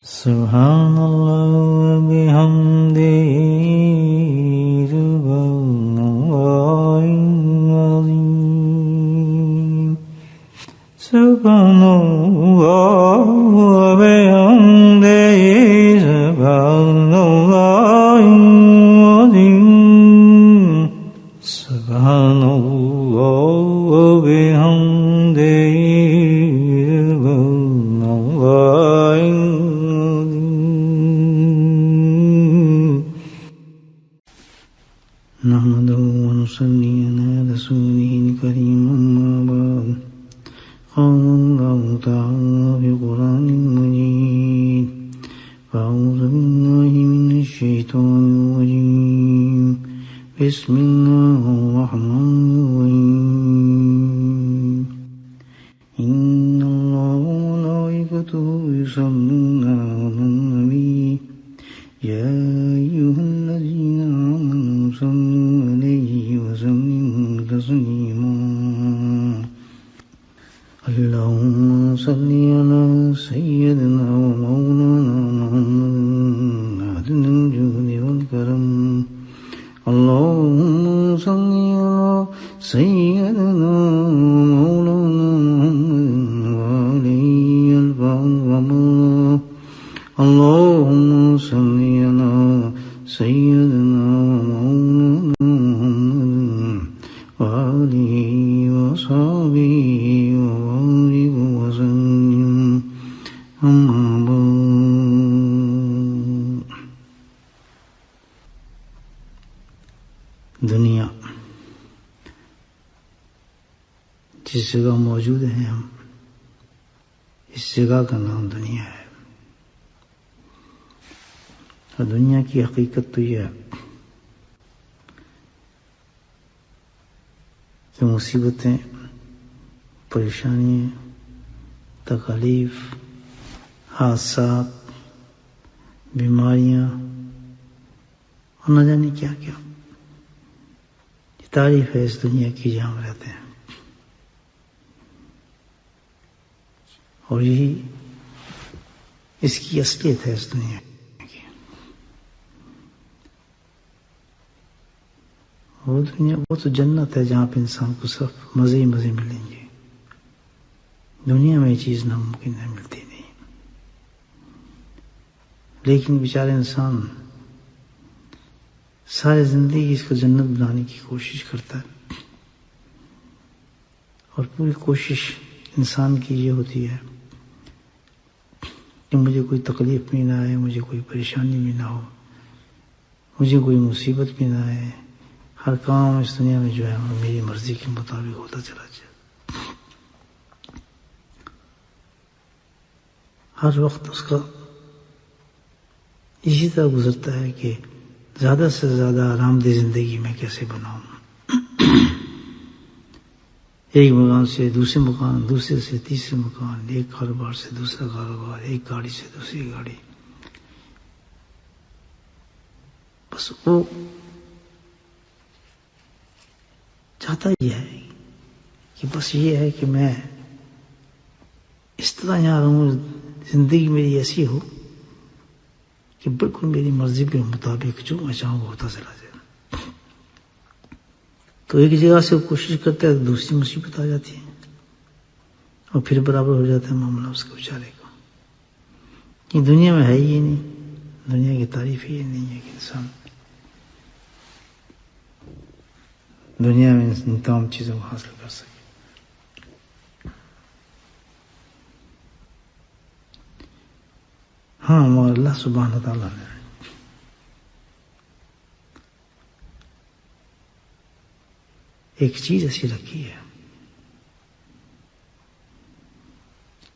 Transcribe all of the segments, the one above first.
سبحان اللہ وبحمدہ سبحان اللہ العظیم سبحان اللہ وبحمدہ سبحان اللہ العظیم سبحان اللہ وبحمدہ نحمده ونصلي على رسوله الكريم أما بعد قال الله تعالى في القرآن المجيد فأعوذ بالله من الشيطان الرجيم بسم الله الرحمن الرحيم إن الله وملائكته يصلون على النبي يا أيها الذين آمنوا صلوا عليه وسلموا تسليما اللهم صل على سيدنا ومولانا محمد الجود والكرم اللهم صل على سيدنا ومولانا محمد وعليه الفضل اللهم صل على سيدنا ومولانا محمد وآله وصحبه وبارك وسلم أما بعد دنیا جس جگہ موجود ہیں ہم، اس جگہ کا نام دنیا ہے، اور دنیا کی حقیقت تو یہ ہے کہ مصیبتیں، پریشانیاں، تکالیف، حادثات، بیماریاں اور نہ جانے کیا کیا، یہ تعریف ہے اس دنیا کی جہاں ہم رہتے ہیں، اور یہی اس کی اصلیت ہے اس دنیا کی۔ وہ دنیا وہ تو جنت ہے جہاں پہ انسان کو صرف مزے ہی مزے ملیں گے، دنیا میں یہ چیز ناممکن ہے، ملتی نہیں۔ لیکن بیچارہ انسان ساری زندگی اس کو جنت بنانے کی کوشش کرتا ہے، اور پوری کوشش انسان کی یہ ہوتی ہے کہ مجھے کوئی تکلیف بھی نہ آئے، مجھے کوئی پریشانی بھی نہ ہو، مجھے کوئی مصیبت بھی نہ آئے، ہر کام اس دنیا میں جو ہے میری مرضی کے مطابق ہوتا چلا جائے۔ ہر وقت اس کا اسی طرح گزرتا ہے کہ زیادہ سے زیادہ آرام دہ زندگی میں کیسے بناؤں، ایک مکان سے دوسرے مکان، دوسرے سے تیسرے مکان، ایک کاروبار سے دوسرا کاروبار، ایک گاڑی سے دوسری گاڑی، بس وہ چاہتا یہ ہے کہ بس یہ ہے کہ میں اس طرح یہاں رہوں، زندگی میری ایسی ہو کہ بالکل میری مرضی کے مطابق جو میں چاہوں وہ ہوتا چلا جائے۔ تو ایک جگہ سے کوشش کرتا ہے تو دوسری مصیبت آ جاتی ہے، اور پھر برابر ہو جاتا ہے معاملہ اس کے بیچارے کا۔ یہ دنیا میں ہے ہی نہیں، دنیا کی تعریف ہی نہیں ہے کہ انسان دنیا میں ان تمام چیزوں کو حاصل کر سکے۔ ہاں، اور اللہ سبحانہ تعالیٰ نے ایک چیز ایسی رکھی ہے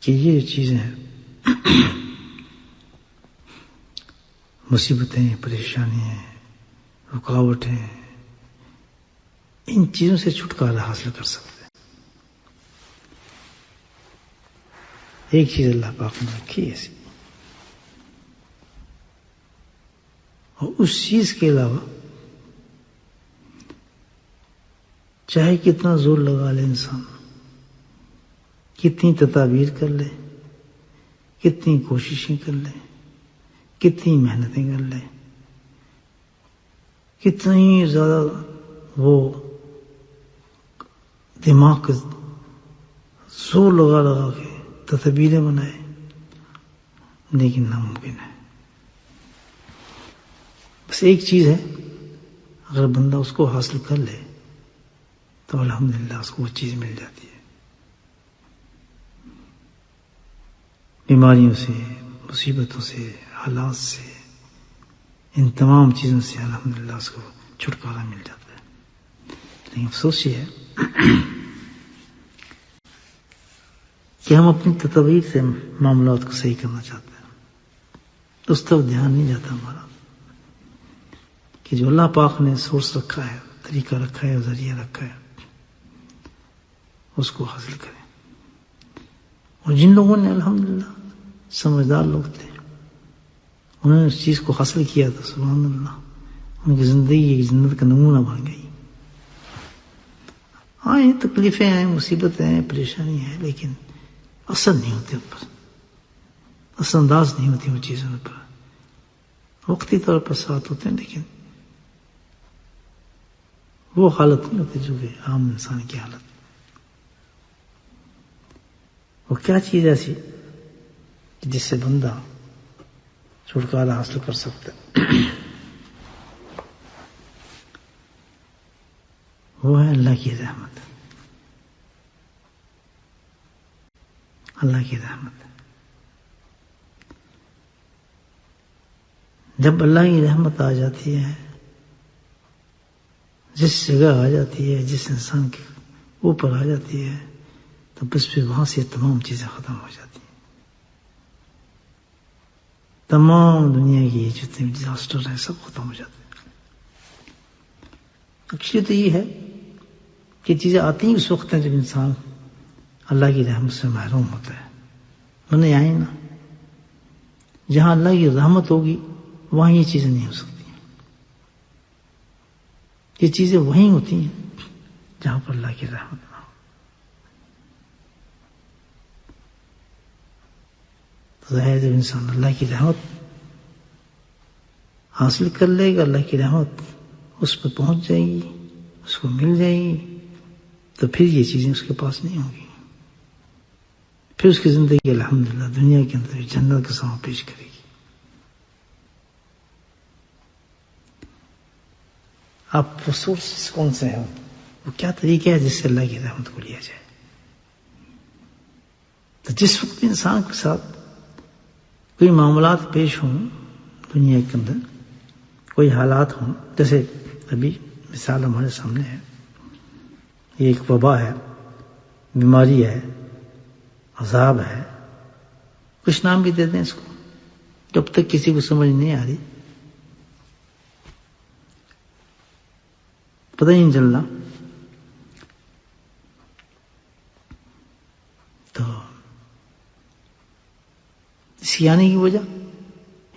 کہ یہ چیزیں مصیبتیں، پریشانیاں، رکاوٹیں، ان چیزوں سے چھٹکارا حاصل کر سکتے ہیں۔ ایک چیز اللہ پاک نے رکھی ہے ایسی، اور اس چیز کے علاوہ چاہے کتنا زور لگا لے انسان، کتنی تدابیر کر لے، کتنی کوششیں کر لے، کتنی محنتیں کر لے، کتنی زیادہ وہ دماغ کا زور لگا لگا کے تدبیریں بنائے، لیکن ناممکن ہے۔ بس ایک چیز ہے، اگر بندہ اس کو حاصل کر لے تو الحمدللہ اس کو وہ چیز مل جاتی ہے۔ بیماریوں سے، مصیبتوں سے، حالات سے، ان تمام چیزوں سے الحمدللہ اس کو چھٹکارا مل جاتا ہے۔ لیکن افسوس یہ ہے کہ ہم اپنی تدبیر سے معاملات کو صحیح کرنا چاہتے ہیں، اس طرف دھیان نہیں جاتا ہمارا کہ جو اللہ پاک نے سورس رکھا ہے، طریقہ رکھا ہے، ذریعہ رکھا ہے، اس کو حاصل کریں۔ اور جن لوگوں نے الحمدللہ سمجھدار لوگ تھے، انہوں نے اس چیز کو حاصل کیا تھا، سبحان اللہ، ان کی زندگی ایک جنت کا نمونہ بن گئی۔ ہاں یہ تکلیفیں ہیں، مصیبتیں ہیں، پریشانی ہیں، لیکن اثر نہیں ہوتے ان پر، اثر انداز نہیں ہوتی ان چیزوں پر، وقتی طور پر ساتھ ہوتے ہیں، لیکن وہ حالت نہیں ہوتی جو کہ عام انسان کی حالت۔ وہ کیا چیز ایسی جس سے بندہ چھٹکارا حاصل کر سکتا ہے؟ وہ ہے اللہ کی رحمت، اللہ کی رحمت۔ جب اللہ کی رحمت آ جاتی ہے، جس جگہ آ جاتی ہے، جس انسان کے اوپر آ جاتی ہے، تو بس پھر وہاں سے تمام چیزیں ختم ہو جاتی ہیں۔ تمام دنیا کی جتنے بھی ڈیزاسٹر ہیں سب ختم ہو جاتے ہیں۔ ایکچولی تو یہ ہے کہ چیزیں آتی ہیں اس وقت ہیں جب انسان اللہ کی رحمت سے محروم ہوتا ہے، ورنہ آئیں نا، جہاں اللہ کی رحمت ہوگی وہاں یہ چیزیں نہیں ہو سکتی۔ یہ چیزیں وہیں ہوتی ہیں جہاں پر اللہ کی رحمت نہ ہو۔ تو ظاہر جب انسان اللہ کی رحمت حاصل کر لے گا، اللہ کی رحمت اس پہ پہنچ جائے گی، اس کو مل جائے گی، تو پھر یہ چیزیں اس کے پاس نہیں ہوں گی۔ پھر اس کی زندگی الحمدللہ دنیا کے اندر جنت کے سامنے پیش کرے گی۔ آپ وہ سورس کون سے ہیں، وہ کیا طریقہ ہے جس سے اللہ کی رحمت کو لیا جائے؟ تو جس وقت انسان کے ساتھ کوئی معاملات پیش ہوں دنیا کے اندر، کوئی حالات ہوں، جیسے ابھی مثال ہمارے سامنے ہے، یہ ایک وبا ہے، بیماری ہے، عذاب ہے، کچھ نام بھی دے دیں اس کو، جب تک کسی کو سمجھ نہیں آ رہی، پتہ ہی نہیں چل رہا، تو اس کی آنے کی وجہ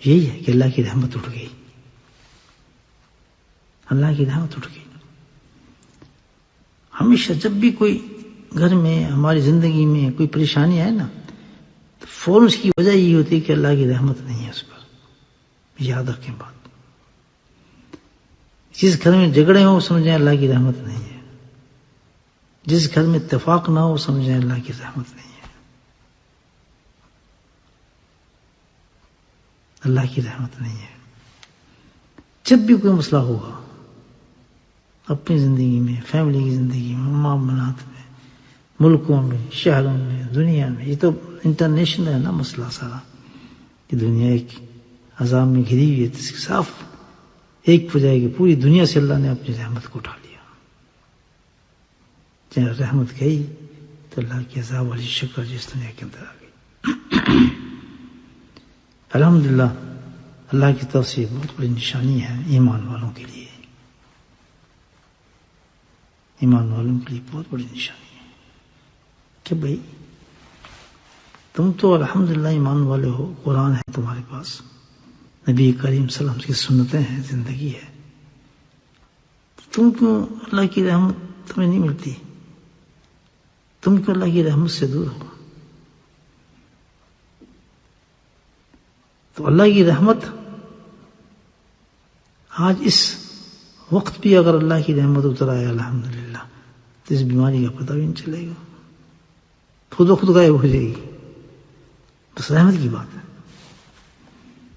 یہی ہے کہ اللہ کی رحمت اٹھ گئی، اللہ کی رحمت اٹھ گئی۔ ہمیشہ جب بھی کوئی گھر میں ہماری زندگی میں کوئی پریشانی آئے نا، تو فوراً اس کی وجہ یہی ہوتی ہے کہ اللہ کی رحمت نہیں ہے اس پر۔ یاد رکھیں بات، جس گھر میں جھگڑے ہوں سمجھیں اللہ کی رحمت نہیں ہے، جس گھر میں اتفاق نہ ہو سمجھیں اللہ کی رحمت نہیں ہے، اللہ کی رحمت نہیں ہے۔ جب بھی کوئی مسئلہ ہوگا اپنی زندگی میں، فیملی کی زندگی میں، معاملات میں، ملکوں میں، شہروں میں، دنیا میں، یہ تو انٹرنیشنل ہے نا مسئلہ سارا، کہ دنیا ایک عذاب میں گھری ہوئی ہے، اس کے صاف ایک وجہ ہے کہ پوری دنیا سے اللہ نے اپنی رحمت کو اٹھا لیا۔ جب رحمت گئی تو اللہ کی عذاب والی شکل جس دنیا کے اندر آ گئی۔ الحمدللہ اللہ کی طرف سے بہت بڑی نشانی ہے ایمان والوں کے لیے، ایمان والوں کے لیے بہت بڑی نشانی ہے کہ بھئی تم تو الحمدللہ ایمان والے ہو، قرآن ہے تمہارے پاس، نبی کریم صلی اللہ علیہ وسلم کی سنتیں ہیں، زندگی ہے، تم کیوں اللہ کی رحمت تمہیں نہیں ملتی؟ تم کیوں اللہ کی رحمت سے دور ہو؟ تو اللہ کی رحمت آج اس وقت بھی اگر اللہ کی رحمت اتر آئے الحمدللہ تو اس بیماری کا پتہ بھی نہیں چلے گا، خود بخود غائب ہو جائے گی. بس رحمت کی بات ہے.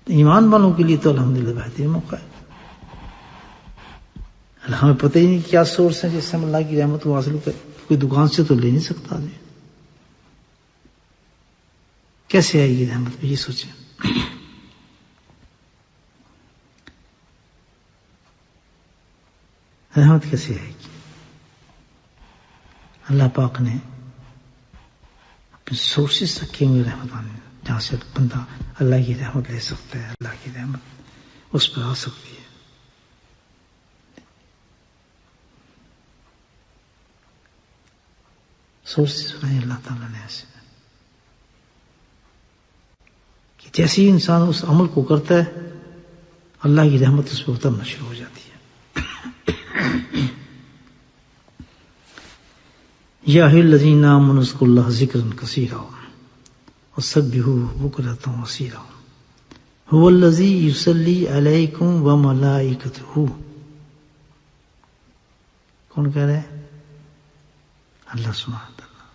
ایمان والوں کے لیے تو الحمدللہ بہترین موقع ہے. ہمیں پتہ ہی نہیں کیا سورس ہے جس سے ہم اللہ کی رحمت کو حاصل کریں. کوئی دکان سے تو لے نہیں سکتا آدمی. کیسے آئے گی رحمت پہ یہ سوچیں. رحمت کیسے آئے گی؟ اللہ پاک نے اپنے سورسز رکھے ہوئے رحمت آنے جہاں سے بندہ اللہ کی رحمت لے سکتا ہے. اللہ کی رحمت اس پر آ سکتی ہے. سورسز بنائے اللہ تعالیٰ نے ایسے کہ جیسے ہی انسان اس عمل کو کرتا ہے اللہ کی رحمت اس پہ اترنا شروع ہو جاتی ہے. یا ایھا الذین آمنوا اذکروا اللہ ذکرا کثیرا وسبحوہ بکرۃ واصیلا هو الذی یصلی علیکم وملائکتہ. کون کہہ رہا ہے؟ اللہ سبحانہ تعالیٰ.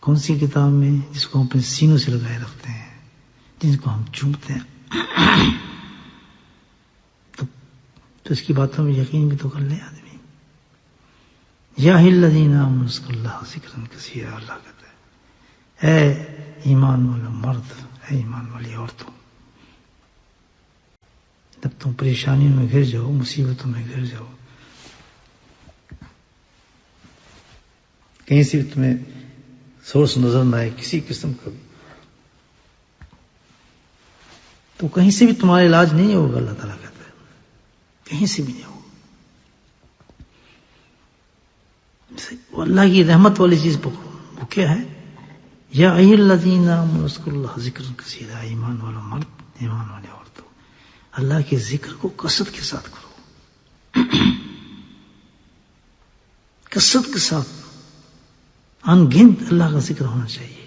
کون سی کتاب میں؟ جس کو ہم اپنے سینوں سے لگائے رکھتے ہیں، جن کو ہم چومتے ہیں. تو اس کی باتوں میں یقین بھی تو کر لے آدمی. یا ایھا الذین آمنوا اذکروا اللہ ذکرا کثیرا. اللہ کہتا ہے اے ایمان والو مرد، اے ایمان والی عورتوں، جب تم پریشانیوں میں گر جاؤ، مصیبتوں میں گر جاؤ، کہیں سے بھی تمہیں سورس نظر نہ آئے کسی قسم کا بھی، تو کہیں سے بھی تمہارا علاج نہیں ہوگا. اللہ تعالیٰ کہتا ہے کہیں سے بھی نہیں ہوگا. وہ اللہ کی رحمت والی چیز پکڑو. وہ کیا ہے؟ یا ایھا الذین آمنوا اذکروا اللہ ذکرا کثیرا. ایمان والو مرد، ایمان والے عورتوں، اللہ کے ذکر کو کثرت کے ساتھ کرو. کثرت کے ساتھ ان گنت اللہ کا ذکر ہونا چاہیے.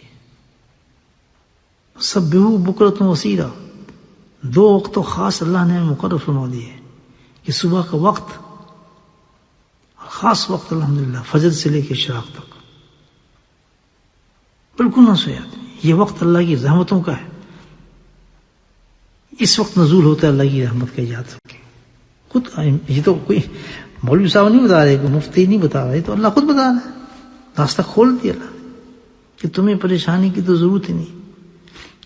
سبحوہ بکرۃ واصیلا. 2 وقت تو خاص اللہ نے مقرر فرما دیے کہ صبح کا وقت خاص وقت الحمدللہ فجر سے لے کے اشراق تک بالکل نہ سوئے آدمی. یہ وقت اللہ کی رحمتوں کا ہے. اس وقت نزول ہوتا ہے اللہ کی رحمت کا. یاد رکھیں خود. یہ تو کوئی مولوی صاحب نہیں بتا رہے، کوئی مفتی نہیں بتا رہے، تو اللہ خود بتا رہا ہے. راستہ کھول دیا اللہ کہ تمہیں پریشانی کی تو ضرورت ہی نہیں.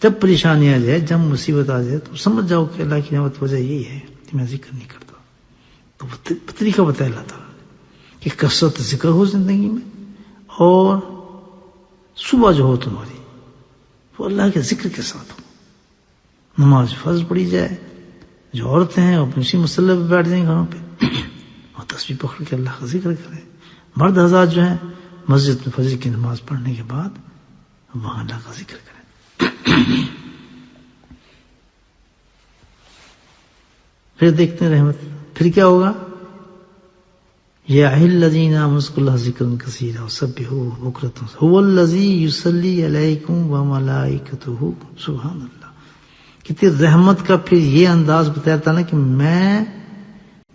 جب پریشانی آ جائے، جب مصیبت آ جائے، تو سمجھ جاؤ کہ اللہ کی نعمت وجہ یہی ہے کہ میں ذکر نہیں کرتا. تو طریقہ بتایا اللہ تعالیٰ کہ کثرت ذکر ہو زندگی میں، اور صبح جو ہو تمہاری وہ اللہ کے ذکر کے ساتھ ہو. نماز فرض پڑھی جائے، جو عورتیں ہیں وہ اسی مسلح پہ بیٹھ جائیں گھروں پہ اور تسبیح پکڑ کے اللہ کا ذکر کریں. مرد حضرات جو ہیں مسجد میں فجر کی نماز پڑھنے کے بعد وہاں اللہ کا ذکر کریں. پھر دیکھتے ہیں رحمت. پھر کیا ہوگا؟ یا ایھا الذین آمنوا اذکروا اللہ ذکرا کثیرا وسبحوہ بکرۃ هو الذی یصلی علیکم وملائکتہ. سبحان اللہ. کتنی رحمت کا پھر یہ انداز بتایا تھا نا کہ میں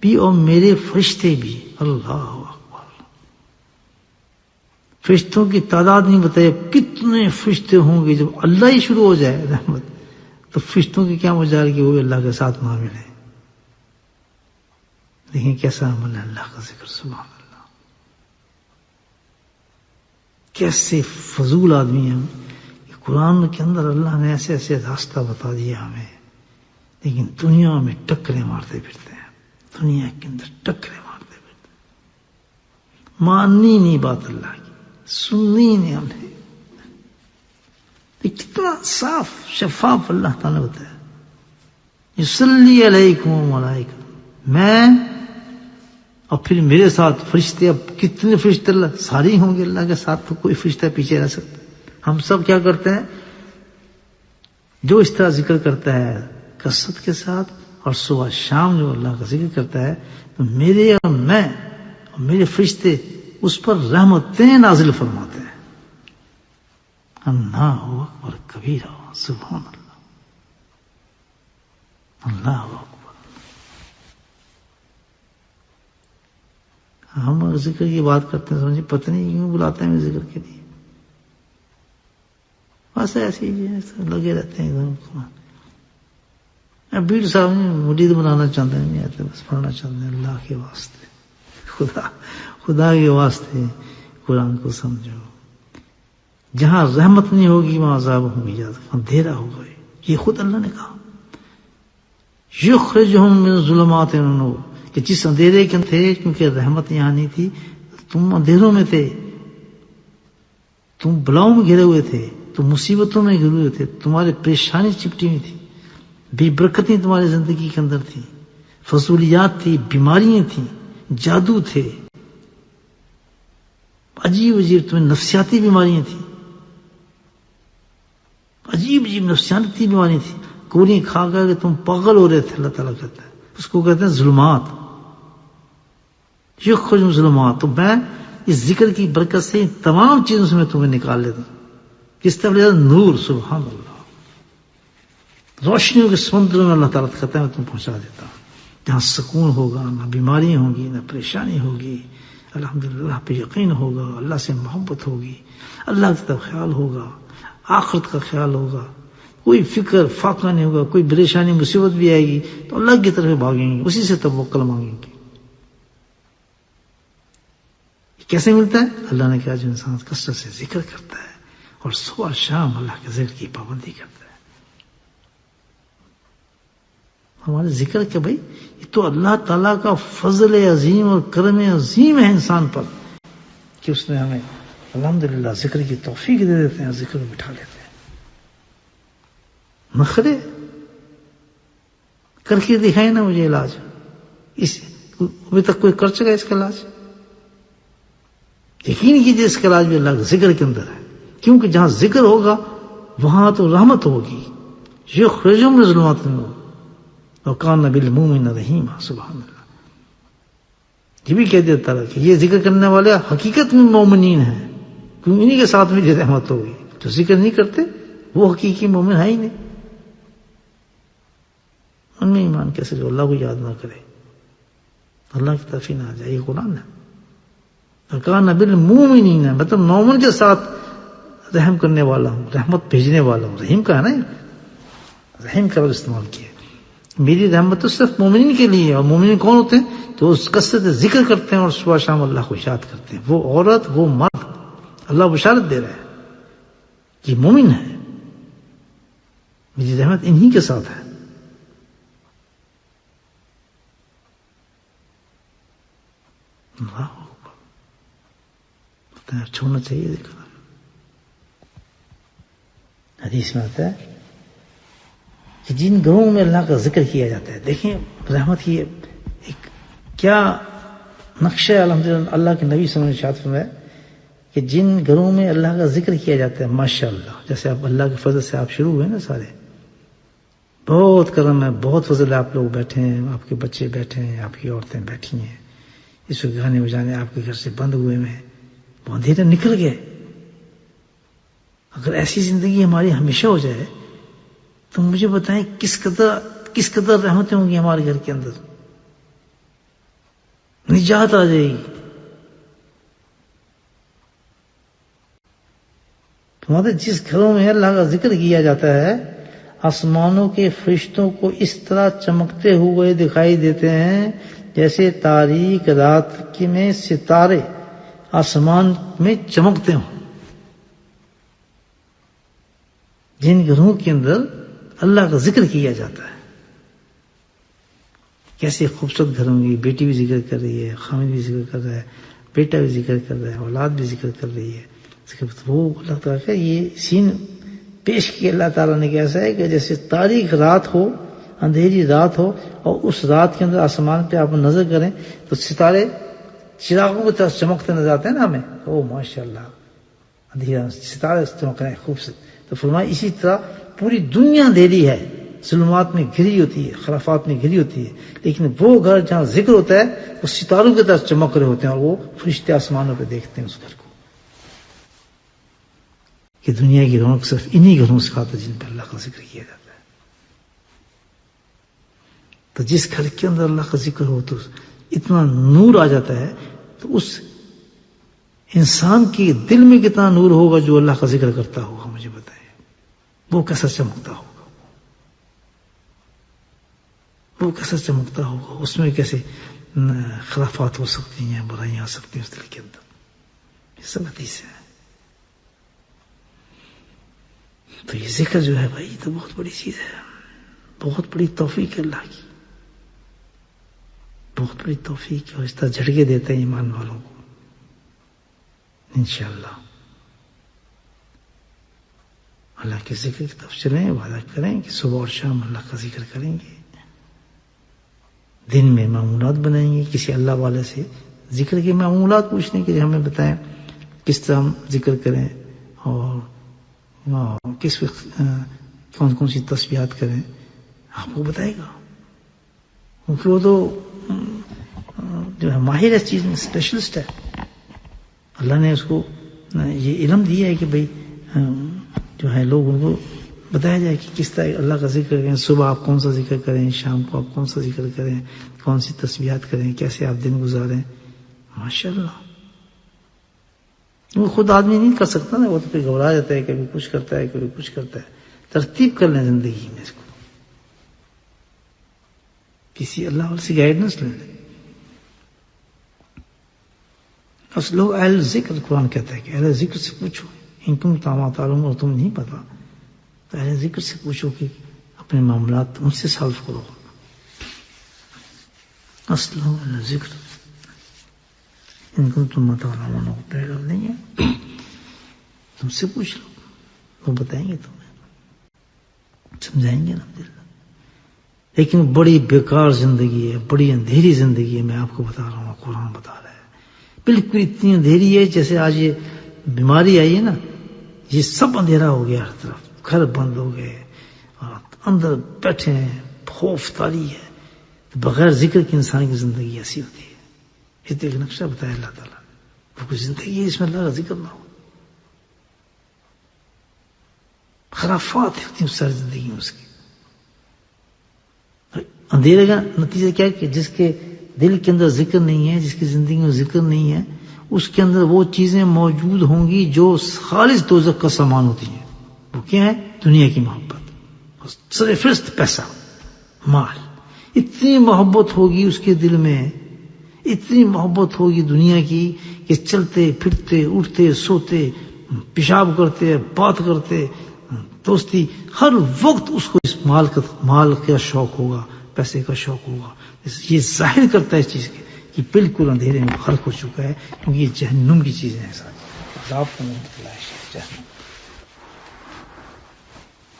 بھی اور میرے فرشتے بھی. اللہ اکبر. فرشتوں کی تعداد نہیں بتائی، کتنے فرشتے ہوں گے. جب اللہ ہی شروع ہو جائے رحمت تو فرشتوں کی کیا مجال کہ وہ بھی اللہ کے ساتھ وہاں ملے. دیکھیں کیسا عمل ہے اللہ کا ذکر. سبحان اللہ. کیسے فضول آدمی ہیں. قرآن کے اندر اللہ نے ایسے ایسے راستہ بتا دیا ہمیں، لیکن دنیا میں ٹکریں مارتے پھرتے ہیں. دنیا کے اندر ٹکریں مارتے پھرتے ہیں. ماننی نہیں بات اللہ کی، سننی نہیں ہم نے. کتنا صاف شفاف اللہ تعالیٰ نے بتایا. یصلی علیکم وملائکتہ. میں اور پھر میرے ساتھ فرشتے. اب کتنے فرشتے؟ اللہ سارے ہوں گے اللہ کے ساتھ، تو کوئی فرشتہ پیچھے رہ سکتا. ہم سب کیا کرتے ہیں؟ جو اس طرح ذکر کرتا ہے کثرت کے ساتھ اور صبح شام جو اللہ کا ذکر کرتا ہے، تو میرے اور میں اور میرے فرشتے اس پر رحمتیں نازل فرماتے ہیں. اللہ اکبر کبیرہ. سبحان اللہ. اللہ اکبر. ہم ذکر کی بات کرتے ہیں سمجھے پتہ نہیں کیوں بلاتے ہیں ذکر کے لیے، بس ایسے ہی لگے رہتے ہیں ایک دم. بھیڑ صاحب نے مرید بنانا چاہتے ہیں، نہیں آتے، بس پڑھنا چاہتے ہیں اللہ کے واسطے، خدا کے واسطے قرآن کو سمجھو. جہاں رحمت نہیں ہوگی وہاں عذاب ہوں گی، اندھیرا ہوگا. یہ خود اللہ نے کہا یخرجہم من ظلمات الى النور، کہ جس اندھیرے کے تھے، کیونکہ رحمت یہاں نہیں تھی، تم اندھیروں میں تھے، تم بلاؤں میں گھرے ہوئے تھے، تم مصیبتوں میں گھرے ہوئے تھے، تمہارے پریشانی چپٹی ہوئی تھی، بے برکتیں تمہاری زندگی کے اندر تھی، فضولیات تھی، بیماریاں تھیں، جادو تھے، عجیب عجیب تمہیں نفسیاتی بیماریاں تھیں، عجیب عجیب نفسیاتی بیماریاں تھیں، گولیاں کھا کر کے تم پاگل ہو رہے تھے. اللہ تعالیٰ کہتا ہے اس کو کہتے ہیں ظلمات، یخرج ظلمات. تو میں اس ذکر کی برکت سے تمام چیزوں سے میں تمہیں نکال لیتا ہوں. کس طرح نور، سبحان اللہ، روشنیوں کے سمندر میں اللہ تعالیٰ کہتا ہے میں تم پہنچا دیتا ہوں، جہاں سکون ہوگا، نہ بیماریاں ہوں گی، نہ پریشانی ہوگی، الحمدللہ پہ یقین ہوگا، اللہ سے محبت ہوگی، اللہ کی طرف خیال ہوگا، آخرت کا خیال ہوگا، کوئی فکر فاقہ نہیں ہوگا. کوئی پریشانی مصیبت بھی آئے گی تو اللہ کی طرف بھاگیں گے، اسی سے توکل مانگیں گے. کیسے ملتا ہے؟ اللہ نے کہا جو انسان کثرت سے ذکر کرتا ہے اور صبح شام اللہ کے ذکر کی پابندی کرتا ہے. ہمارے ذکر کہ بھائی یہ تو اللہ تعالیٰ کا فضل عظیم اور کرم عظیم ہے انسان پر کہ اس نے ہمیں الحمدللہ ذکر کی توفیق دے دیتے ہیں، ذکر میں بٹھا لیتے ہیں. نخرے کر کے دکھائے نا مجھے علاج، ابھی تک کوئی کر چکا اس کا علاج؟ یقین کیجیے اس کا علاج بھی اللہ کے ذکر کے اندر ہے، کیونکہ جہاں ذکر ہوگا وہاں تو رحمت ہوگی. یخرجہم من ظلمات النور وکان بالمؤمنین رحیما. سبحان اللہ. یہ بھی کہہ دیتا ہے کہ یہ ذکر کرنے والے حقیقت میں مومنین ہیں، کیونکہ انہی کے ساتھ میں یہ رحمت ہوگی. جو ذکر نہیں کرتے وہ حقیقی مومن ہے ہی نہیں. ان میں ایمان کیسے جو اللہ کو یاد نہ کرے، اللہ کی طرف ہی نہ آ جائے. یہ قرآن ہے. وکان بالمؤمنین، مطلب مومن کے ساتھ رحم کرنے والا ہوں، رحمت بھیجنے والا ہوں. رحیم کا ہے نا، رحیم کا استعمال کیا. میری رحمت تو صرف مومنین کے لیے ہے. اور مومنین کون ہوتے ہیں؟ تو اس کثرت ذکر کرتے ہیں اور صبح شام اللہ کو یاد کرتے ہیں. وہ عورت، وہ مرد، اللہ بشارت دے رہا ہے کہ مومن ہے، میری رحمت انہی کے ساتھ ہے. اللہ چھوڑنا چاہیے ذکر. حدیث میں آتا ہے کہ جن گھروں میں اللہ کا ذکر کیا جاتا ہے، دیکھیں رحمت کی ایک کیا نقشہ الحمدللہ اللہ کے نبی صلی اللہ علیہ وسلم نے ارشاد فرمایا کہ جن گھروں میں اللہ کا ذکر کیا جاتا ہے، ماشاءاللہ، جیسے آپ اللہ کے فضل سے آپ شروع ہوئے نا، سارے بہت کرم ہے، بہت فضل ہے. آپ لوگ بیٹھے ہیں، آپ کے بچے بیٹھے ہیں، آپ کی عورتیں بیٹھی ہیں، اس وقت گانے بجانے آپ کے گھر سے بند ہوئے ہیں، وہ اندھیرے نکل گئے. اگر ایسی زندگی ہماری ہمیشہ ہو جائے تو مجھے بتائیں کس قدر رحمتیں ہوں گی ہمارے گھر کے اندر، نجات آ جائے گی. ہمارے جس گھروں میں اللہ کا ذکر کیا جاتا ہے، آسمانوں کے فرشتوں کو اس طرح چمکتے ہوئے دکھائی دیتے ہیں جیسے تاریک رات میں ستارے آسمان میں چمکتے ہوں. جن گھروں کے اندر اللہ کا ذکر کیا جاتا ہے، کیسے خوبصورت گھر ہوں گی. بیٹی بھی ذکر کر رہی ہے، خامد بھی ذکر کر رہا ہے، بیٹا بھی ذکر کر رہا ہے، اولاد بھی ذکر کر رہی ہے. وہ اللہ تعالیٰ کا یہ سین پیش کیا اللہ تعالیٰ نے کہ ایسا ہے کہ جیسے تاریک رات ہو، اندھیری رات ہو، اور اس رات کے اندر آسمان پہ آپ نظر کریں تو ستارے چراغوں کی طرح چمکتے نظر آتے ہیں نا ہمیں. او ماشاءاللہ، اندھیرا ستارے چمک رہے ہیں، خوبصورت. تو فرمایا اسی طرح پوری دنیا اندھیری ہے، ظلمات میں گھری ہوتی ہے، خرافات میں گھری ہوتی ہے، لیکن وہ گھر جہاں ذکر ہوتا ہے وہ ستاروں کی طرح چمک رہے ہوتے ہیں، اور وہ فرشتے آسمانوں پہ دیکھتے ہیں اس گھر کو. کہ دنیا کی رونق صرف انہی گھروں سے کھاتا جن پہ اللہ کا ذکر کیا جاتا ہے. تو جس گھر کے اندر اللہ کا ذکر ہو تو اتنا نور آ جاتا ہے، تو اس انسان کے دل میں کتنا نور ہوگا جو اللہ کا ذکر کرتا ہوگا، مجھے بتائیں وہ کیسا چمکتا ہوگا، وہ کیسا چمکتا ہوگا، اس میں کیسے خلافات ہو سکتی ہیں، برائیاں آ سکتی ہیں اس دل کے اندر. یہ سب حدیث ہے. تو یہ ذکر جو ہے بھائی تو بہت بڑی چیز ہے، بہت بڑی توفیق ہے اللہ کی، بہت بڑی توفیق ہے. اس طرح جھٹکے دیتے ہیں ایمان والوں کو انشاءاللہ. اللہ کے ذکر کی طرف چلیں، وعدہ کریں کہ صبح اور شام اللہ کا ذکر کریں گے، دن میں معمولات بنائیں گے. کسی اللہ والے سے ذکر کے معمولات پوچھنے کے لیے ہمیں بتائیں کس طرح ہم ذکر کریں اور کس وقت کون کون سی تسبیحات کریں، آپ کو بتائے گا، کیونکہ وہ تو جو ہے ماہر اس چیز میں، اسپیشلسٹ ہے. اللہ نے اس کو یہ علم دیا ہے کہ بھئی جو ہے لوگوں کو بتایا جائے کہ کس طرح اللہ کا ذکر کریں. صبح آپ کون سا ذکر کریں، شام کو آپ کون سا ذکر کریں، کون سی تسبیحات کریں، کیسے آپ دن گزاریں. ماشاءاللہ وہ خود آدمی نہیں کر سکتا نا، وہ تو پھر گھبرا جاتا ہے، کبھی کچھ کرتا ہے کبھی کچھ کرتا ہے. ترتیب کر لیں زندگی میں، اس کو کسی اللہ والے سے گائیڈنس لے لیں. بس لوگ اہل ذکر، قرآن کہتا ہے کہ اہل ذکر سے پوچھو ان تم تامات عالم، اور تم نہیں پتا تو اہل ذکر سے پوچھو کہ اپنے معاملات ان سے سالو کرو. اصل اہل ذکر ان کو تم متعلمون کو پیغام نہیں ہے، تم سے پوچھ لو، وہ بتائیں گے تمہیں، سمجھائیں گے الحمدللہ. لیکن بڑی بیکار زندگی ہے، بڑی اندھیری زندگی ہے. میں آپ کو بتا رہا ہوں، قرآن بتا رہا ہے بالکل اتنی اندھیری ہے جیسے آج یہ بیماری آئی ہے نا، یہ سب اندھیرا ہو گیا، ہر طرف گھر بند ہو گئے اور اندر بیٹھے ہیں، خوف تاری ہے. بغیر ذکر کے انسان کی زندگی ایسی ہوتی ہے. یہ تو ایک نقشہ بتایا اللہ تعالیٰ نے، وہ کوئی زندگی ہے اس میں اللہ کا ذکر نہ ہو. خرافات ہوتی ہیں ساری زندگی میں اس کی. اندھیرے کا نتیجہ کیا ہے کہ جس کے دل کے اندر ذکر نہیں ہے، جس کی زندگی میں ذکر نہیں ہے، اس کے اندر وہ چیزیں موجود ہوں گی جو خالص دوزخ کا سامان ہوتی ہیں. وہ کیا ہے؟ دنیا کی محبت، سرفرست پیسہ، مال. اتنی محبت ہوگی اس کے دل میں، اتنی محبت ہوگی دنیا کی کہ چلتے پھرتے اٹھتے سوتے پیشاب کرتے بات کرتے دوستی، ہر وقت اس کو اس مال کا شوق ہوگا، پیسے کا شوق ہوگا. یہ ظاہر کرتا ہے اس چیز کے کہ بالکل اندھیرے میں غرق ہو چکا ہے، کیونکہ یہ جہنم کی چیزیں ہیں ساری.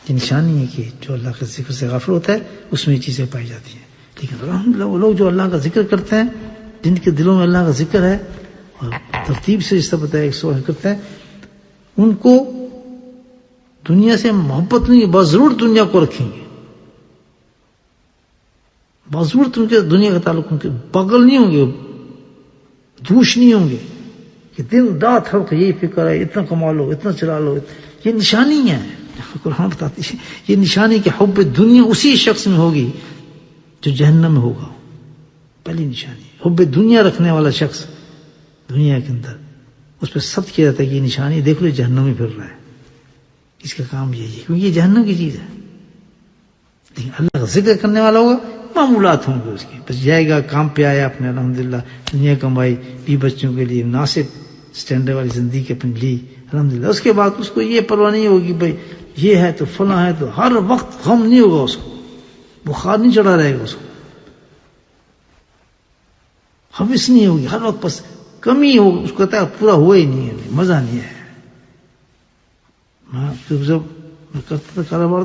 یہ نشانی ہے کہ جو اللہ کے ذکر سے غافل ہوتا ہے اس میں یہ چیزیں پائی جاتی ہیں. لیکن الحمدللہ وہ لوگ جو اللہ کا ذکر کرتے ہیں، جن کے دلوں میں اللہ کا ذکر ہے اور ترتیب سے جس طرح بتایا ایک سوال کرتے ہیں، ان کو دنیا سے محبت نہیں، بضرور دنیا کو رکھیں گے، بضرور ان کے دنیا کا تعلق ان کے بغل نہیں ہوں گے، دوش نہیں ہوں گے کہ دن رات ہر یہی فکر ہے اتنا کما لو اتنا چلا لو. یہ نشانی ہے، قرآن بتاتی ہے یہ نشانی کہ حب دنیا اسی شخص میں ہوگی جو جہنم میں ہوگا. پہلی نشانی حب دنیا رکھنے والا شخص دنیا کے اندر، اس پہ سب کیا جاتا ہے کہ یہ نشانی دیکھ لو جہنم میں پھر رہا ہے، اس کا کام یہی ہے کیونکہ یہ جہنم کی چیز ہے. لیکن اللہ کا ذکر کرنے والا ہوگا، معمولات ہوں گے اس کی، بس جائے گا کام پہ آیا اپنے، الحمدللہ دنیا کمائی، بھی بچوں کے لیے مناسب سٹینڈرڈ والی زندگی اپنی لی الحمدللہ. اس کے بعد اس کو یہ پرواہ نہیں ہوگی بھائی یہ ہے تو فلاں ہے، تو ہر وقت غم نہیں ہوگا اس کو، بخار نہیں چڑھا رہے گا اس کو، حوث نہیں ہوگی، ہر وقت بس کمی ہوگی. اس کو کہتا ہے پورا ہوا ہی نہیں ہے، مزہ نہیں ہے. جب میں کرتا تھا کاروبار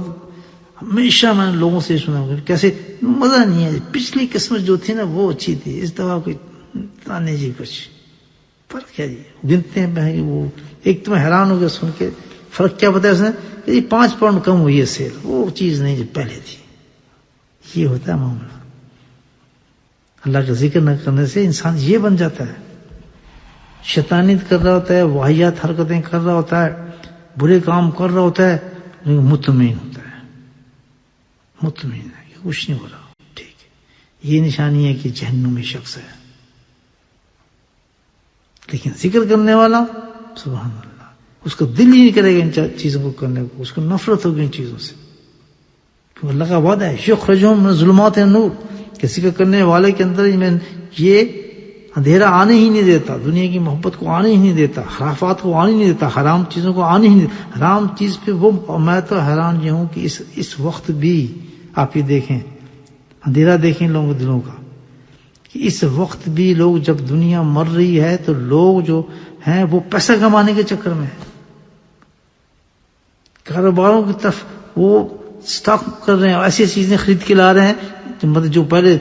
ہمیشہ میں نے لوگوں سے سنا کیسے مزہ نہیں ہے، پچھلی قسمت جو تھی نا وہ اچھی تھی، اس دفعہ کوئی نہیں جی کچھ فرق کیا جی. گنتے ہیں وہ ایک تو میں حیران ہو گیا سن کے، فرق کیا بتایا اس نے کہ 5 پاؤنڈ کم ہوئی ہے سیل، وہ چیز نہیں جو پہلے تھی. یہ ہوتا ہے معاملہ. اللہ کا ذکر نہ کرنے سے انسان یہ بن جاتا ہے، شیطانیت کر رہا ہوتا ہے، واہیات حرکتیں کر رہا ہوتا ہے، برے کام کر رہا ہوتا ہے، لیکن مطمئن ہوتا ہے، مطمئن ہے کہ کچھ نہیں ہو رہا. ٹھیک ہے، یہ نشانی ہے کہ جہنمی شخص ہے. لیکن ذکر کرنے والا سبحان اللہ, اس کو دل ہی نہیں کرے گا ان چیزوں کو کرنے کو, اس کو نفرت ہوگی ان چیزوں سے. اللہ کا وعدہ ہے یخرجون من ظلمات النور, کہ ذکر کرنے والے کے اندر یہ اندھیرا آنے ہی نہیں دیتا, دنیا کی محبت کو آنے ہی نہیں دیتا, خرافات کو آنے ہی نہیں دیتا, حرام چیزوں کو آنے ہی نہیں دیتا. حرام چیز پہ وہ, میں تو حیران یہ ہوں کہ اس وقت بھی آپ یہ دیکھیں, اندھیرا دیکھیں لوگوں کے دلوں کا, کہ اس وقت بھی لوگ, جب دنیا مر رہی ہے تو لوگ جو ہیں وہ پیسہ کمانے کے چکر میں ہیں, کاروباروں کی طرف وہ سٹاک کر رہے ہیں, ایسی چیزیں خرید کے لا رہے ہیں مطلب جو پہلے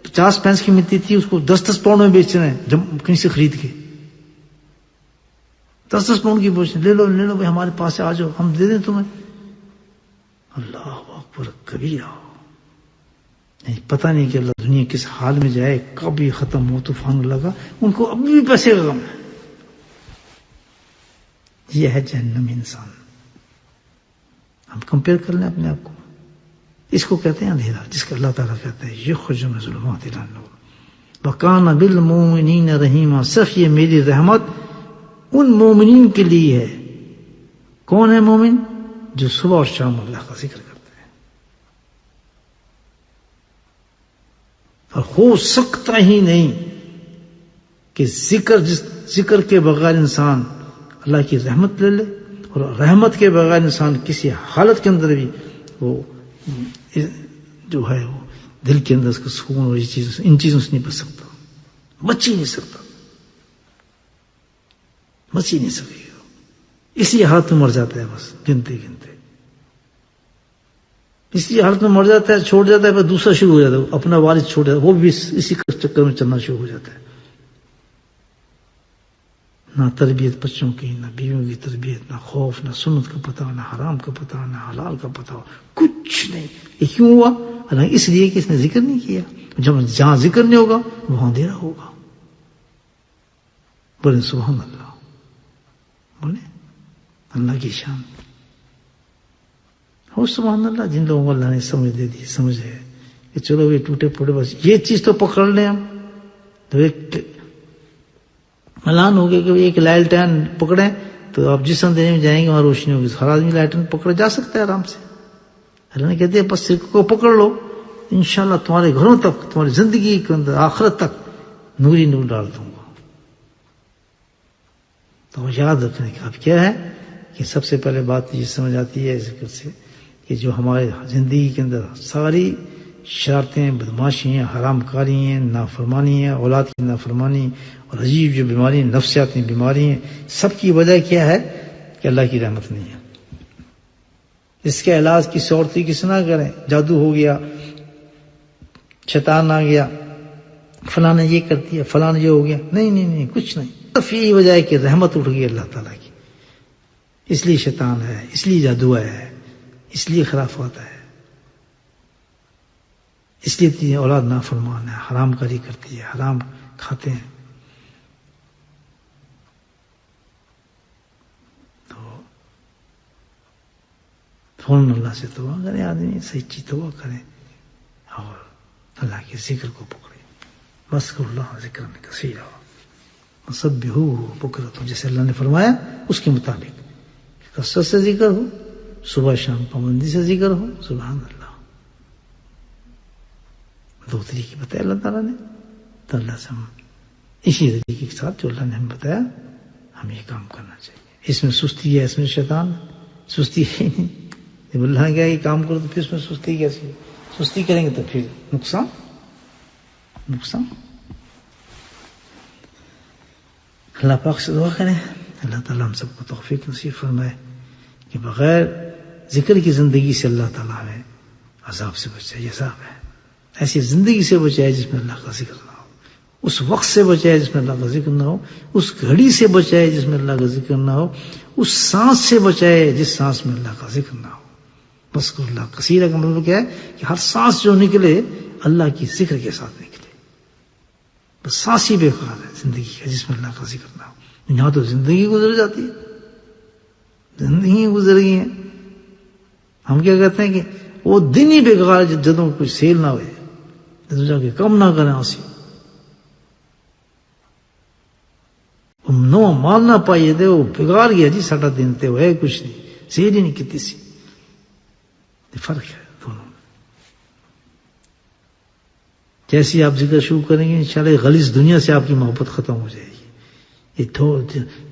50 پینس کی ملتی تھی اس کو 10 پاؤنڈ میں بیچ رہے ہیں کہیں سے خرید کے. 10 پاؤنڈ کی بوچھ, لے لو بھائی ہمارے پاس آ جاؤ, ہم دے دیں تمہیں. اللہ اکبر کبیرہ. نہیں, پتہ نہیں کہ اللہ دنیا کس حال میں جائے, کب یہ ختم ہو, طوفان لگا, ان کو ابھی بھی پیسے کا غم ہے. یہ ہے جہنم انسان. ہم کمپیئر کر لیں اپنے آپ کو, اس کو کہتے ہیں اندھیرا, جس کا اللہ تعالیٰ کہتے ہیں یخرج من ظلمات النور وکان بالمؤمنین رحیما. صرف یہ میری رحمت ان مومنین کے لیے ہے. کون ہے مومن؟ جو صبح اور شام اللہ کا ذکر کرتے ہیں. اور ہو سکتا ہی نہیں کہ ذکر کے بغیر انسان اللہ کی رحمت لے لے, اور رحمت کے بغیر انسان کسی حالت کے اندر بھی وہ جو ہے وہ دل کے اندر اس کا سکون اور ان چیزوں سے نہیں بچ سکتا, بچ ہی نہیں سکتا, بچ ہی نہیں سکے گا. اسی حالت میں مر جاتا ہے, بس گنتے گنتے اسی حالت میں مر جاتا ہے, چھوڑ جاتا ہے, پھر دوسرا شروع ہو جاتا ہے, اپنا والد چھوڑ جاتا ہے, وہ بھی اسی چکر میں چلنا شروع ہو جاتا ہے. نہ تربیت بچوں کی, نہ بیویوں کی تربیت, نہ خوف, نہ سنت کا پتہ, نہ حرام کا پتہ, نہ حلال کا پتہ, کچھ نہیں. یہ کیوں ہوا؟ اس لیے کہ اس نے ذکر نہیں کیا. جہاں ذکر نہیں ہوگا وہاں اندھیرا ہوگا. بولے سبحان اللہ, بولے اللہ کی شان. ہو سبحان اللہ. جن لوگوں کو اللہ نے سمجھ دے دی, سمجھ ہے کہ چلو یہ ٹوٹے پھوٹے بس یہ چیز تو پکڑ لیں ہم, تو ایک اعلان ہو گیا کہ ایک لالٹین پکڑیں تو آپ جس اندھیرے میں جائیں گے وہاں روشنی ہوگی. ہر آدمی لالٹین پکڑ جا سکتا ہے آرام سے. اللہ نے کہتے ہیں بس سرکے کو پکڑ لو, انشاءاللہ تمہارے گھروں تک, تمہاری زندگی کے اندر آخرت تک نوری نور ڈال دوں گا. تو یاد رکھنے کا اب کیا ہے کہ سب سے پہلے بات یہ سمجھ آتی ہے ذکر سے کہ جو ہمارے زندگی کے اندر ساری شرارتیں, بدماشیاں, حرام کاری ہیں, نافرمانی ہیں, اولاد کی نافرمانی اور عجیب جو بیماری, نفسیاتی بیماری ہیں, سب کی وجہ کیا ہے کہ اللہ کی رحمت نہیں ہے. اس کا علاج کسی اور طریقے سے نہ کریں, جادو ہو گیا, شیطان آ گیا, فلاں نے یہ کر دیا, فلاں یہ ہو گیا. نہیں, کچھ نہیں. صرف یہی وجہ ہے کہ رحمت اٹھ گئی اللہ تعالیٰ کی, اس لیے شیطان ہے, اس لیے جادو ہے, اس لیے خرافات ہے, اس لیے اولاد نافرمان ہے, حرام کاری کرتی ہے, حرام کھاتے ہیں. تو فوراً اللہ سے توبہ کرے آدمی, سچی توبہ کرے اور اللہ کے ذکر کو پکڑے. بس اللہ ذکر میں کثیرا وسبحوہ بکرۃ, جیسے اللہ نے فرمایا اس کے مطابق کثرت سے ذکر ہو, صبح شام پابندی سے ذکر ہو. سبحان اللہ. دو طریقے بتایا اللہ تعالیٰ نے, تو اللہ سے ہم اسی طریقے کے ساتھ جو اللہ نے ہمیں بتایا ہم یہ کام کرنا چاہیے. اس میں سستی ہے, اس میں شیطان سستی ہے نہیں. جب اللہ نے کہا یہ کام کرو تو پھر اس میں سستی کیسی؟ سستی کریں گے تو پھر نقصان. اللہ پاک سے دعا کریں اللہ تعالیٰ ہم سب کو توفیق نصیب فرمائے کہ بغیر ذکر کی زندگی سے اللہ تعالیٰ ہمیں عذاب سے بچائے. عذاب ہے, ایسی زندگی سے بچائے جس میں اللہ کا ذکر نہ ہو, اس وقت سے بچائے جس میں اللہ کا ذکر نہ ہو, اس گھڑی سے بچائے جس میں اللہ کا ذکر نہ ہو, اس سانس سے بچائے جس سانس میں اللہ کا ذکر نہ ہو. بس اللہ کثیرہ کا مطلب کیا ہے کہ ہر سانس جو نکلے اللہ کی ذکر کے ساتھ نکلے. بس سانس ہی بیکار ہے زندگی کا جس میں اللہ کا ذکر نہ ہو. یہاں تو زندگی گزر جاتی ہے, زندگی گزر گئی ہے. ہم کیا کہتے ہیں کہ وہ دن ہی بیکار ہے جدوں کوئی سیل نہ ہوئے, تو جا کے کم نہ کریں اسی نو مال نہ پائیے دے وہ بگاڑ گیا جی ساڈا دن تے وہ ہے کچھ نہیں سیر ہی نہیں کیتی سی فرق ہے دونوں میں جیسی آپ ذکر شروع کریں گے انشاءاللہ غلیظ دنیا سے آپ کی محبت ختم ہو جائے گی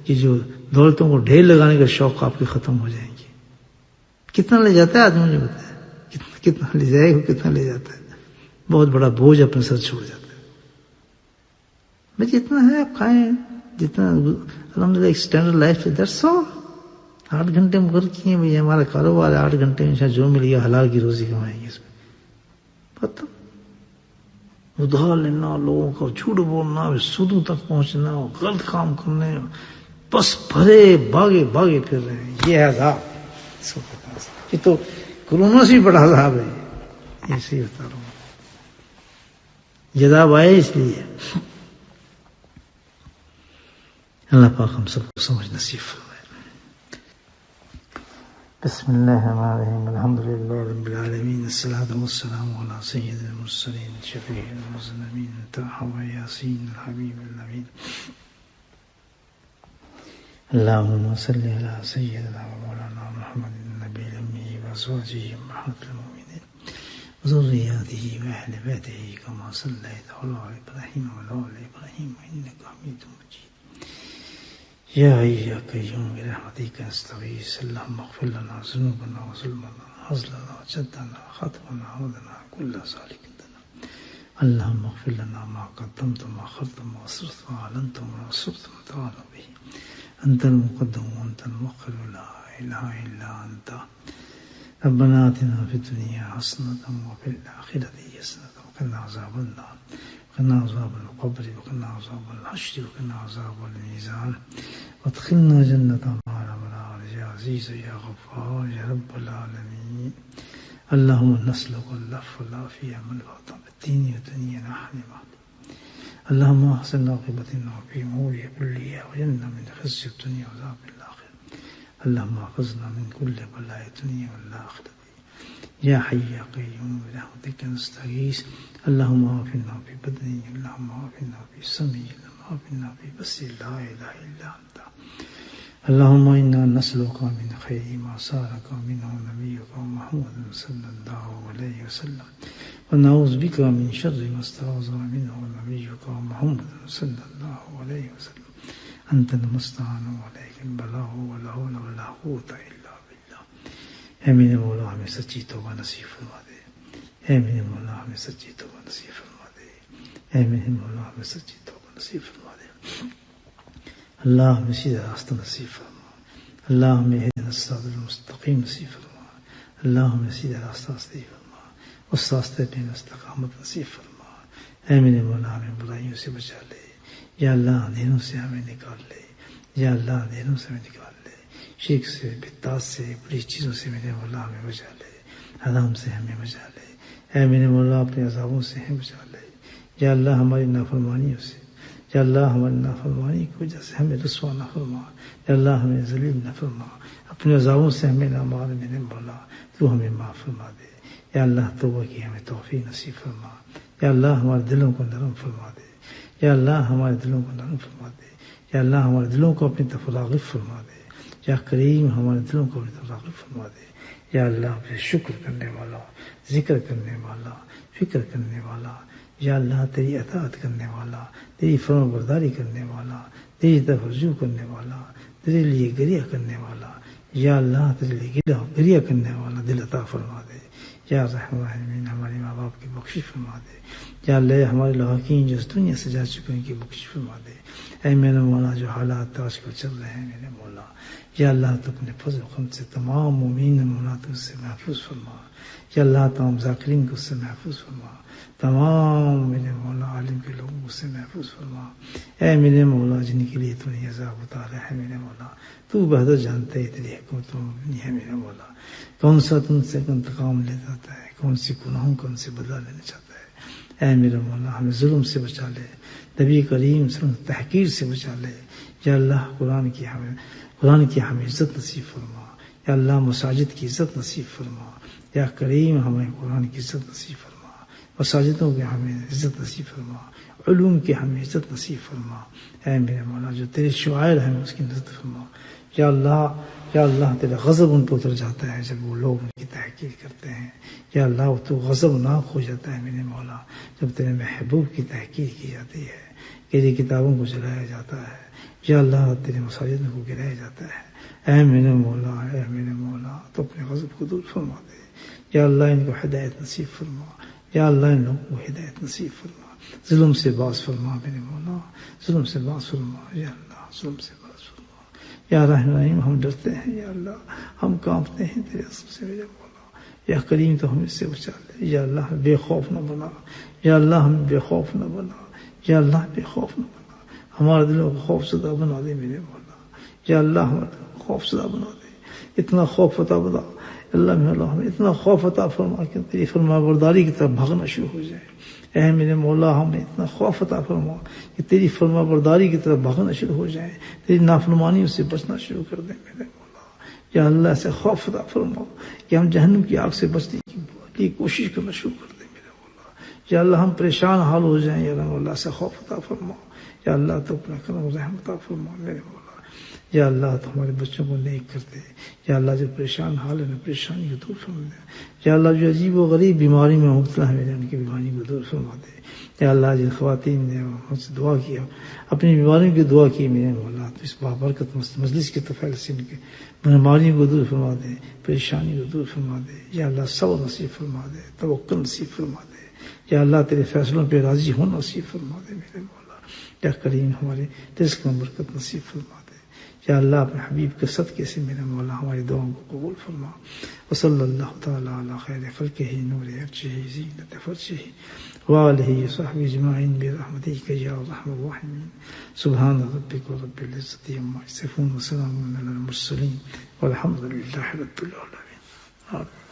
یہ جو دولتوں کو ڈھیر لگانے کا شوق آپ کے ختم ہو جائیں گے کتنا لے جاتا ہے آدمی مجھے بتایا کتنا لے جائے گا کتنا لے جاتا ہے بہت بڑا بوجھ اپنے سر چھوڑ جاتا ہے بھائی جتنا ہے آپ کھائیں جتنا الحمدللہ ایک اسٹینڈرڈ لائف ہے دیٹس آل 8 گھنٹے مقرر کیے بھائی ہمارا کاروبار ہے 8 گھنٹے میں جو مل گیا حلال کی روزی کمائیں گے اس میں پتہ ادھار لینا لوگوں کو جھوٹ بولنا سودوں تک پہنچنا غلط کام کرنے بس بھرے بھاگے پھر رہے ہیں یہ ہے عذاب یہ تو کرونا سے بھی بڑا عذاب ہے ایسے ہی بتا رہا ہوں عذاب آئے اس لیے اللہ پاک ہم سب کو سمجھ نصیب فرمائے بسم اللہ الرحمن الرحیم الحمد للہ رب العالمین الصلاۃ والسلام علی سید المرسلین شفیع المذنبین طه و یاسین الحبیب الامین اللهم صل على سيدنا ومولانا محمد النبي الأمي وأزواجه أمهات المؤمنين وذرياته وأهل بيته كما صليت على إبراهيم وعلى آل إبراهيم إنك حميد مجيد يا حي يا قيوم برحمتك نستغيث اللهم اغفر لنا ذنوبنا وظلمنا هزلنا وجدنا خطأنا وعودنا كل ذلك لنا اللهم اغفر لنا ما قدمت وما أخرت وما أسررت وما أعلنت وما أسررت وما به أنت المقدم وأنت المؤخر لا إله إلا أنت ربنا آتنا في الدنيا حسنة وفي الآخرة حسنة وقنا عذاب النار وقنا عذاب القبر وقنا عذاب الحشر وقنا عذاب الميزان وادخلنا جنة مع الأبرار يا عزيز يا غفار يا رب العالمين اللهم نسلك اللف والعافية من الوطن الدين والدنيا نحن معك اللهم احسن عاقبتنا في امور كلها وجنبنا من خزي الدنيا وعذاب الاخره اللهم احفظنا من كل بلاء الدنيا والاخره يا حي يا قيوم برحمتك نستغيث اللهم عافنا في بدني اللهم عافنا في سمعي اللهم عافنا في بصري لا اله الا انت اللهم انا نسألك من خير ما سألك منه نبيك محمد صلى الله عليه وسلم ونعوذ بك من شر ما استعاذ منه نبيك محمد صلى الله عليه وسلم انت المستعان وعليك البلاغ ولا حول ولا قوة الا بالله اے میرے مولا ہمیں سچی توبہ نصیب فرما دے اے میرے مولا ہمیں سچی توبہ نصیب فرما دے اے میرے مولا ہمیں سچی توبہ نصیب فرما دے اللہ ہمیں سیدھا راستہ نصیب فرما اللہ ہمیں اہدنا الصراط المستقیم نصیب فرما اللہ ہمیں سیدھا راستہ نصیب فرما اس راستے پہ استقامت نصیب فرما اے میرے مولا ہمیں برائیوں سے بچا لے یا اللہ اندھیروں سے ہمیں نکال لے یا اللہ اندھیروں سے ہمیں نکال لے شرک سے بدعات سے بری چیزوں سے میرے مولا ہمیں بچا لے حرام سے ہمیں بچا لے اے میرے مولا اپنے عذابوں سے ہمیں بچا لے یا اللہ ہماری نافرمانیوں سے یا اللہ ہماری نافرمانی کی وجہ سے ہمیں رسوا نہ فرما یا اللہ ہمیں ذلیل نہ فرما اپنے عذابوں سے ہمیں نہ مار میرے مولا تو ہمیں معاف فرما دے یا اللہ توبہ کی ہمیں توفیق نصیب فرما یا اللہ ہمارے دلوں کو نرم فرما دے یا اللہ ہمارے دلوں کو نرم فرما دے یا اللہ ہمارے دلوں کو اپنی طرف راغب فرما دے یا کریم ہمارے دلوں کو اپنی طرف راغب فرما دے یا اللہ پہ شکر کرنے والا ذکر کرنے والا فکر کرنے والا یا اللہ تیری اطاعت کرنے والا تیری فرما برداری کرنے والا تیری طرف رجوع کرنے والا تیرے لیے گریہ کرنے والا یا اللہ تیرے لیے گریہ کرنے والا دل عطا فرما دے یا رحم الرحیمین ہمارے ماں باپ کی بخشش فرما دے یا اللہ ہمارے لواحقین جو اس دنیا سے جا چکے ہیں کی بخشش فرما دے اے میرے مولا جو حالات آج کل چل رہے ہیں میرے مولا یا اللہ تو اپنے فضل و کرم سے تمام مومنین مناطق سے محفوظ فرما یا اللہ تمام ذاکرین کو اس سے محفوظ فرما تمام میرے مولا عالم کے لوگوں سے محفوظ فرما اے میرے مولا جن کے لیے تو نے عذاب اتارا ہے میرے مولا تو بہتر جانتا ہے تیری حکمتوں میں ہے میرے مولا کون سا تم سے انتقام لے جاتا ہے کون سی گناہوں کا ان سے بدلہ لینا چاہتا ہے اے میرے مولا ہمیں ظلم سے بچا لے نبی کریم صلی اللہ علیہ وسلم تحقیر سے بچا لے یا اللہ قرآن کی ہمیں عزت نصیب فرما یا اللہ مساجد کی عزت نصیب فرما یا کریم ہمیں قرآن کی عزت نصیب فرما مساجدوں کی ہمیں عزت نصیب فرما، علوم کی ہمیں عزت نصیب فرما، اے میرے مولا جو تیرے شعائر ہیں اس کی عزت فرما۔ یا اللہ تیرا غضب ان پر اتر جاتا ہے جب وہ لوگ ان کی تحقیر کرتے ہیں۔ یا اللہ تو غضبناک ہو جاتا ہے میرے مولا جب تیرے محبوب کی تحقیر کی جاتی ہے، تیری کتابوں کو جلایا جاتا ہے۔ یا اللہ تیرے مساجد کو گرایا جاتا ہے۔ اے میرے مولا تو اپنے غضب کو دور فرما دے۔ یا اللہ ان کو ہدایت نصیب فرما، یا اللہ ان لوگوں کو ہدایت نصیب فرما، ظلم سے باز فرما میرے مولا، ظلم سے باز فرما یا اللہ، ظلم سے باز فرما یا رحیم۔ ہم ڈرتے ہیں یا اللہ، ہم کانپتے ہیں تیرے عزم سے میرے مولا، یا کریم تو ہم اس سے بچا لے۔ یا اللہ بے خوف نہ بنا، یا اللہ ہم بے خوف نہ بنا، یا اللہ بے خوف نہ بنا، ہمارے دلوں کو خوف زدہ بنا دے میرے مولا۔ یا اللہ ہمارے دلوں کو خوف زدہ بنا دے، اتنا خوف عطا بنا اللہ مولا، ہمیں اتنا خوف عطا فرما کہ تیری فرما برداری کی طرف بھاگنا شروع ہو جائے۔ اے میرے مولا ہمیں اتنا خوف عطا فرما کہ تیری فرما برداری کی طرف بھاگنا شروع ہو جائے، تیری نافرمانیوں سے بچنا شروع کر دیں میرے مولا۔ یا اللہ سے خوف عطا فرما کہ ہم جہنم کی آگ سے بچنے کی کوشش کرنا شروع کر دیں میرے مولا۔ یا اللہ ہم پریشان حال ہو جائیں، یا اللہ سے خوف عطا فرما۔ یا اللہ تو اپنا کرم و رحم عطا فرما میرے مولا۔ یا اللہ تو ہمارے بچوں کو نیک کر دے۔ یا اللہ جو پریشان حال ہے نا، پریشانی کو دور فرما دے۔ یا اللہ جو عجیب و غریب بیماری میں مبتلا ہے ان کی بیماری کو دور فرما دے۔ یا اللہ جن خواتین نے ہم سے دعا کیا، اپنی بیماریوں کی دعا کی میرے مولا، تو اس بابرکت مجلس کی طرف سے ان کے بیماریوں کو دور فرما دے، پریشانی کو دور فرما دے۔ یا اللہ صبر نصیب فرما دے، توکل نصیب فرما دے۔ یا اللہ تیرے فیصلوں پہ راضی ہونا نصیب فرما دے میرے مولا۔ یا کریم ہمارے رزق میں برکت نصیب فرما دے۔ یا اللہ اپنے حبیب کے صدقے سے میرے مولا ہماری دعاؤں کو قبول فرما۔ وصلی اللہ تعالی علی خیر خلقہ نور عرشہ زینت فرشہ وآلہ وصحبہ اجمعین برحمتک یا ارحم الراحمین۔ سبحان ربک رب العزۃ عما یصفون وسلام علی المرسلین والحمد للہ رب العالمین۔ آمین۔